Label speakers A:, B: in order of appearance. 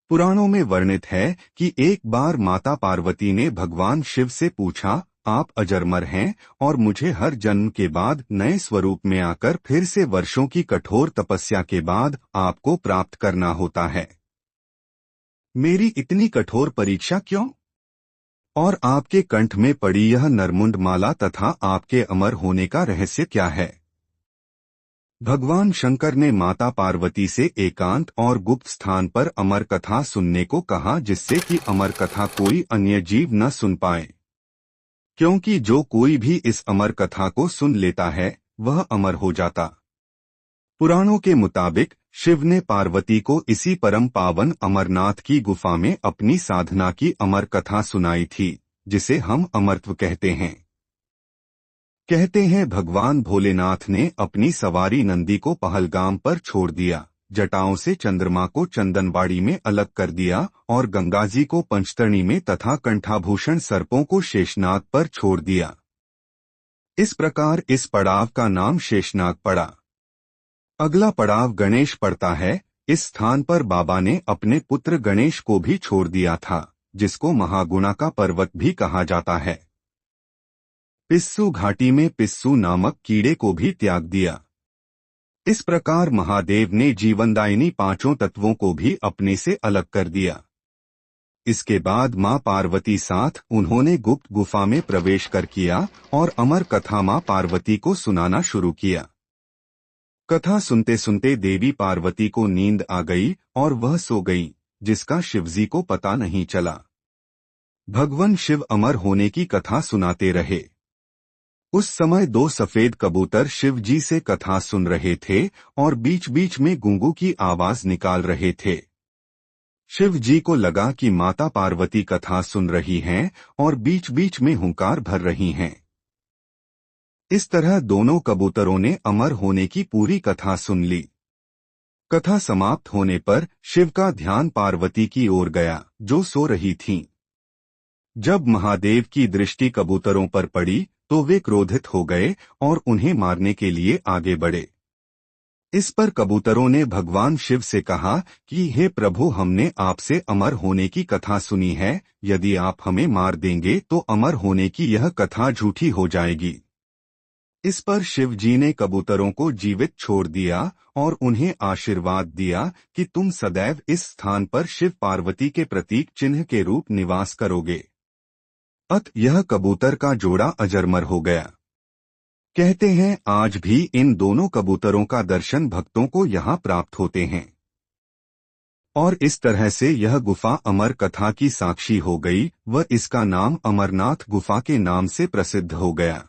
A: पुराणों में वर्णित है कि एक बार माता पार्वती ने भगवान शिव से पूछा, आप अजरमर हैं और मुझे हर जन्म के बाद नए स्वरूप में आकर फिर से वर्षों की कठोर तपस्या के बाद आपको प्राप्त करना होता है। मेरी इतनी कठोर परीक्षा क्यों? और आपके कंठ में पड़ी यह नरमुंड माला तथा आपके अमर होने का रहस्य क्या है? भगवान शंकर ने माता पार्वती से एकांत और गुप्त स्थान पर अमर कथा सुनने को कहा, जिससे कि अमर कथा कोई अन्य जीव न सुन पाए, क्योंकि जो कोई भी इस अमर कथा को सुन लेता है वह अमर हो जाता। पुराणों के मुताबिक शिव ने पार्वती को इसी परम पावन अमरनाथ की गुफा में अपनी साधना की अमर कथा सुनाई थी, जिसे हम अमरत्व कहते हैं। कहते हैं भगवान भोलेनाथ ने अपनी सवारी नंदी को पहलगाम पर छोड़ दिया, जटाओं से चंद्रमा को चंदनवाड़ी में अलग कर दिया और गंगाजी को पंचतरणी में तथा कंठाभूषण सर्पों को शेषनाग पर छोड़ दिया। इस प्रकार इस पड़ाव का नाम शेषनाग पड़ा। अगला पड़ाव गणेश पड़ता है। इस स्थान पर बाबा ने अपने पुत्र गणेश को भी छोड़ दिया था, जिसको महागुणा का पर्वत भी कहा जाता है। पिस्सू घाटी में पिस्सू नामक कीड़े को भी त्याग दिया। इस प्रकार महादेव ने जीवनदायिनी पांचों तत्वों को भी अपने से अलग कर दिया। इसके बाद मां पार्वती साथ उन्होंने गुप्त गुफा में प्रवेश कर किया और अमर कथा मां पार्वती को सुनाना शुरू किया। कथा सुनते सुनते देवी पार्वती को नींद आ गई और वह सो गई, जिसका शिवजी को पता नहीं चला। भगवान शिव अमर होने की कथा सुनाते रहे। उस समय दो सफेद कबूतर शिव जी से कथा सुन रहे थे और बीच बीच में गूंगू की आवाज निकाल रहे थे। शिव जी को लगा कि माता पार्वती कथा सुन रही हैं और बीच बीच में हुंकार भर रही हैं। इस तरह दोनों कबूतरों ने अमर होने की पूरी कथा सुन ली। कथा समाप्त होने पर शिव का ध्यान पार्वती की ओर गया, जो सो रही थीं। जब महादेव की दृष्टि कबूतरों पर पड़ी तो वे क्रोधित हो गए और उन्हें मारने के लिए आगे बढ़े। इस पर कबूतरों ने भगवान शिव से कहा कि हे प्रभु, हमने आपसे अमर होने की कथा सुनी है, यदि आप हमें मार देंगे तो अमर होने की यह कथा झूठी हो जाएगी। इस पर शिव जी ने कबूतरों को जीवित छोड़ दिया और उन्हें आशीर्वाद दिया कि तुम सदैव इस स्थान पर शिव पार्वती के प्रतीक चिन्ह के रूप निवास करोगे। अत यह कबूतर का जोड़ा अजरमर हो गया। कहते हैं आज भी इन दोनों कबूतरों का दर्शन भक्तों को यहाँ प्राप्त होते हैं और इस तरह से यह गुफा अमर कथा की साक्षी हो गई व इसका नाम अमरनाथ गुफा के नाम से प्रसिद्ध हो गया।